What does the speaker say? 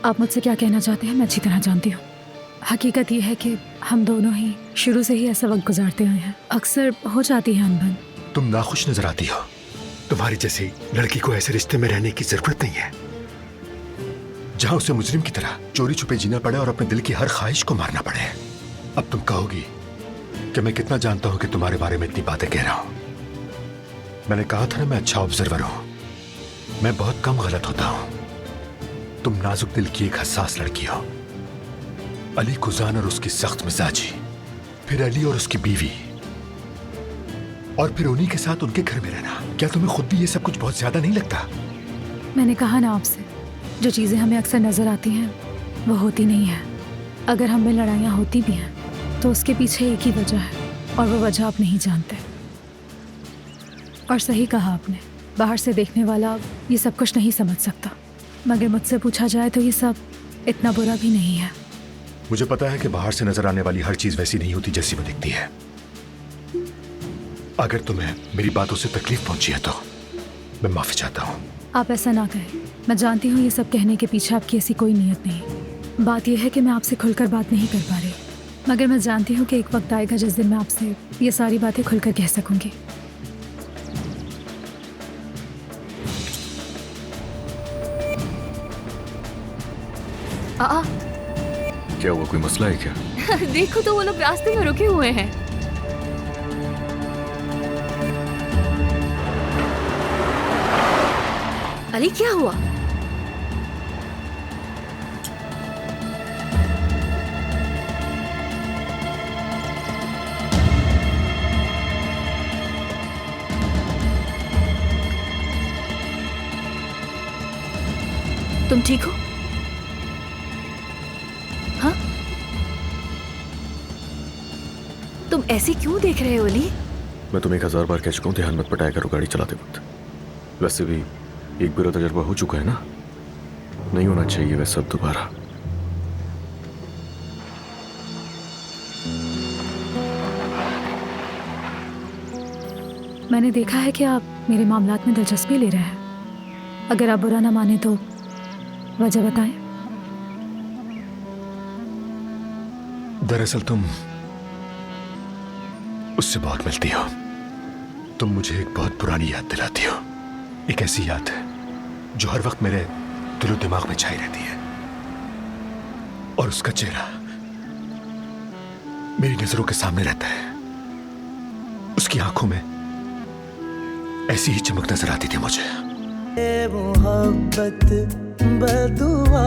आप मुझसे क्या कहना चाहते हैं मैं अच्छी तरह जानती हूँ। हकीकत यह है कि हम दोनों ही शुरू से ही ऐसा वक्त गुजारते आए हैं। अक्सर हो जाती है अनबन। तुम नाखुश नजर आती हो। तुम्हारी जैसी लड़की को ऐसे रिश्ते में रहने की जरूरत नहीं है जहां उसे मुजरिम की तरह चोरी छुपे जीना पड़े और अपने दिल की हर ख्वाहिश को मारना पड़े। अब तुम कहोगी कि मैं कितना जानता हूं कि तुम्हारे बारे में इतनी बातें कह रहा हूं। मैंने कहा था ना मैं अच्छा ऑब्जर्वर हूं। मैं बहुत कम गलत होता हूं। तुम नाजुक दिल की एक हसास लड़की हो। अली कुजान और उसकी सख्त मिजाजी, फिर अली और उसकी बीवी, और फिर उन्हीं के साथ उनके घर में रहना। क्या तुम्हें खुद भी ये सब कुछ बहुत ज्यादा नहीं लगता? मैंने कहा ना आपसे, जो चीज़ें हमें अक्सर नजर आती हैं वो होती नहीं है। अगर हम में लड़ाइयाँ होती भी हैं तो उसके पीछे एक ही वजह है और वो वजह आप नहीं जानते। और सही कहा आपने, बाहर से देखने वाला ये सब कुछ नहीं समझ सकता, मगर मुझसे पूछा जाए तो ये सब इतना बुरा भी नहीं है। मुझे पता है कि बाहर से नजर आने वाली हर चीज वैसी नहीं होती जैसी वो दिखती है। अगर तुम्हें मेरी बातों से तकलीफ पहुंची है तो मैं माफी चाहता हूँ। आप ऐसा ना कहें। मैं जानती हूँ ये सब कहने के पीछे आपकी ऐसी कोई नीयत नहीं। बात यह है कि मैं आपसे खुलकर बात नहीं कर पा रही, मगर मैं जानती हूँ कि एक वक्त आएगा जिस दिन मैं आपसे ये सारी बातें खुलकर कह सकूंगी। क्या हुआ, कोई मसला है क्या? देखो तो वो लोग रास्ते में रुके हुए हैं। अली क्या हुआ? तुम ठीक हो? हाँ? तुम ऐसे क्यों देख रहे हो अली? मैं तुम्हें 1000 बार कह चुका हूँ ध्यान मत पटाया करो गाड़ी चलाते वक्त। वैसे भी एक बुरा तजर्बा हो चुका है ना, नहीं होना चाहिए वैसा अब दोबारा। मैंने देखा है कि आप मेरे मामलात में दिलचस्पी ले रहे हैं। अगर आप बुरा ना माने तो वजह बताएं। दरअसल तुम उससे बहुत मिलती हो। तुम मुझे एक बहुत पुरानी याद दिलाती हो। एक ऐसी याद है जो हर वक्त मेरे दिलो दिमाग में छाई रहती है, और उसका चेहरा मेरी नजरों के सामने रहता है। उसकी आंखों में ऐसी ही चमक नजर आती थी मुझे। मोहब्बत बदुआ